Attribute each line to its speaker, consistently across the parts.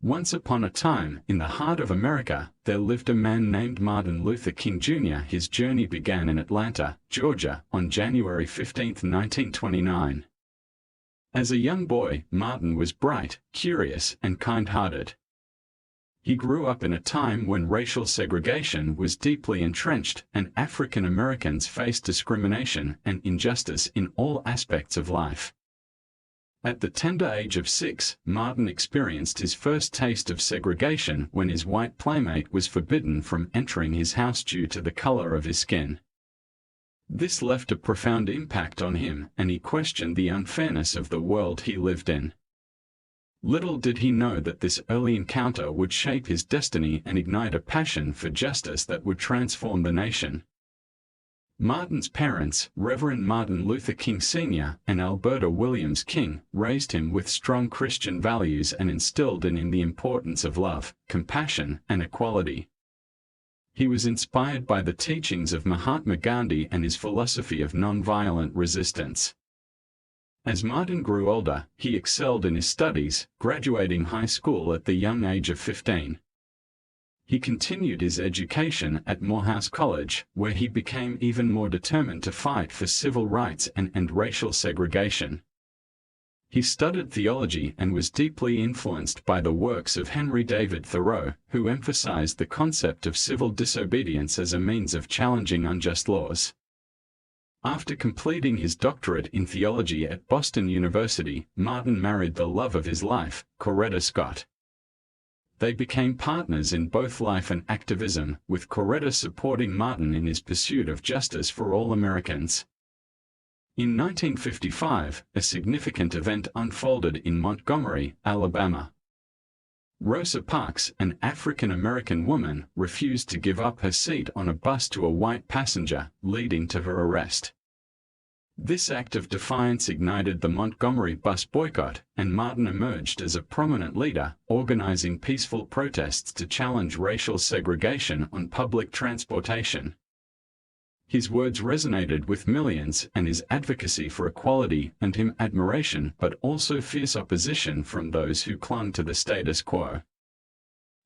Speaker 1: Once upon a time, in the heart of America, there lived a man named Martin Luther King Jr. His journey began in Atlanta, Georgia, on January 15, 1929. As a young boy, Martin was bright, curious, and kind-hearted. He grew up in a time when racial segregation was deeply entrenched and African Americans faced discrimination and injustice in all aspects of life. At the tender age of 6, Martin experienced his first taste of segregation when his white playmate was forbidden from entering his house due to the color of his skin. This left a profound impact on him, and he questioned the unfairness of the world he lived in. Little did he know that this early encounter would shape his destiny and ignite a passion for justice that would transform the nation. Martin's parents, Reverend Martin Luther King Sr. and Alberta Williams King, raised him with strong Christian values and instilled in him the importance of love, compassion, and equality. He was inspired by the teachings of Mahatma Gandhi and his philosophy of nonviolent resistance. As Martin grew older, he excelled in his studies, graduating high school at the young age of 15. He continued his education at Morehouse College, where he became even more determined to fight for civil rights and end racial segregation. He studied theology and was deeply influenced by the works of Henry David Thoreau, who emphasized the concept of civil disobedience as a means of challenging unjust laws. After completing his doctorate in theology at Boston University, Martin married the love of his life, Coretta Scott. They became partners in both life and activism, with Coretta supporting Martin in his pursuit of justice for all Americans. In 1955, a significant event unfolded in Montgomery, Alabama. Rosa Parks, an African-American woman, refused to give up her seat on a bus to a white passenger, leading to her arrest. This act of defiance ignited the Montgomery bus boycott, and Martin emerged as a prominent leader, organizing peaceful protests to challenge racial segregation on public transportation. His words resonated with millions, and his advocacy for equality earned him admiration but also fierce opposition from those who clung to the status quo.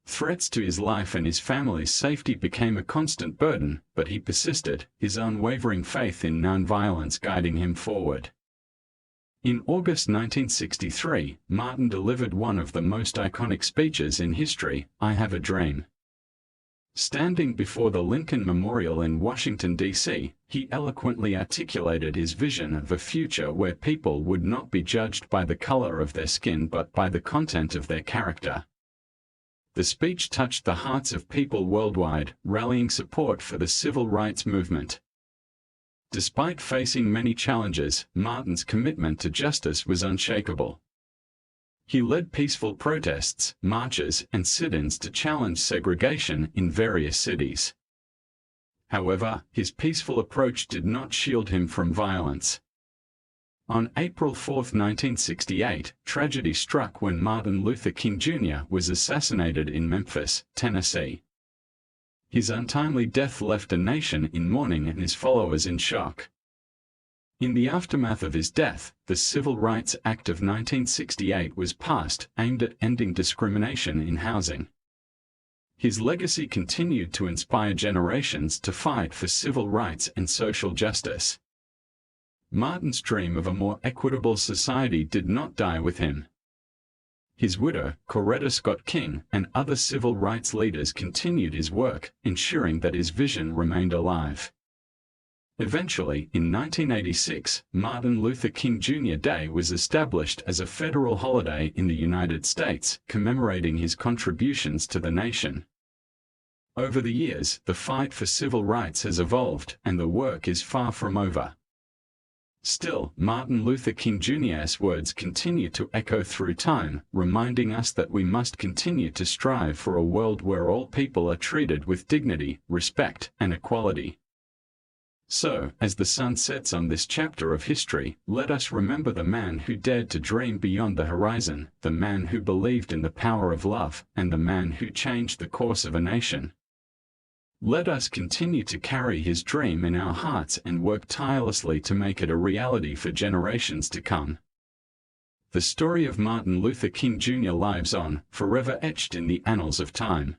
Speaker 1: Threats to his life and his family's safety became a constant burden, but he persisted, his unwavering faith in nonviolence guiding him forward. In August 1963, Martin delivered one of the most iconic speeches in history, "I Have a Dream." Standing before the Lincoln Memorial in Washington, D.C., he eloquently articulated his vision of a future where people would not be judged by the color of their skin but by the content of their character. The speech touched the hearts of people worldwide, rallying support for the civil rights movement. Despite facing many challenges, Martin's commitment to justice was unshakable. He led peaceful protests, marches, and sit-ins to challenge segregation in various cities. However, his peaceful approach did not shield him from violence. On April 4, 1968, tragedy struck when Martin Luther King Jr. was assassinated in Memphis, Tennessee. His untimely death left a nation in mourning and his followers in shock. In the aftermath of his death, the Civil Rights Act of 1968 was passed, aimed at ending discrimination in housing. His legacy continued to inspire generations to fight for civil rights and social justice. Martin's dream of a more equitable society did not die with him. His widow, Coretta Scott King, and other civil rights leaders continued his work, ensuring that his vision remained alive. Eventually, in 1986, Martin Luther King Jr. Day was established as a federal holiday in the United States, commemorating his contributions to the nation. Over the years, the fight for civil rights has evolved, and the work is far from over. Still, Martin Luther King Jr.'s words continue to echo through time, reminding us that we must continue to strive for a world where all people are treated with dignity, respect, and equality. So, as the sun sets on this chapter of history, let us remember the man who dared to dream beyond the horizon, the man who believed in the power of love, and the man who changed the course of a nation. Let us continue to carry his dream in our hearts and work tirelessly to make it a reality for generations to come. The story of Martin Luther King Jr. lives on, forever etched in the annals of time.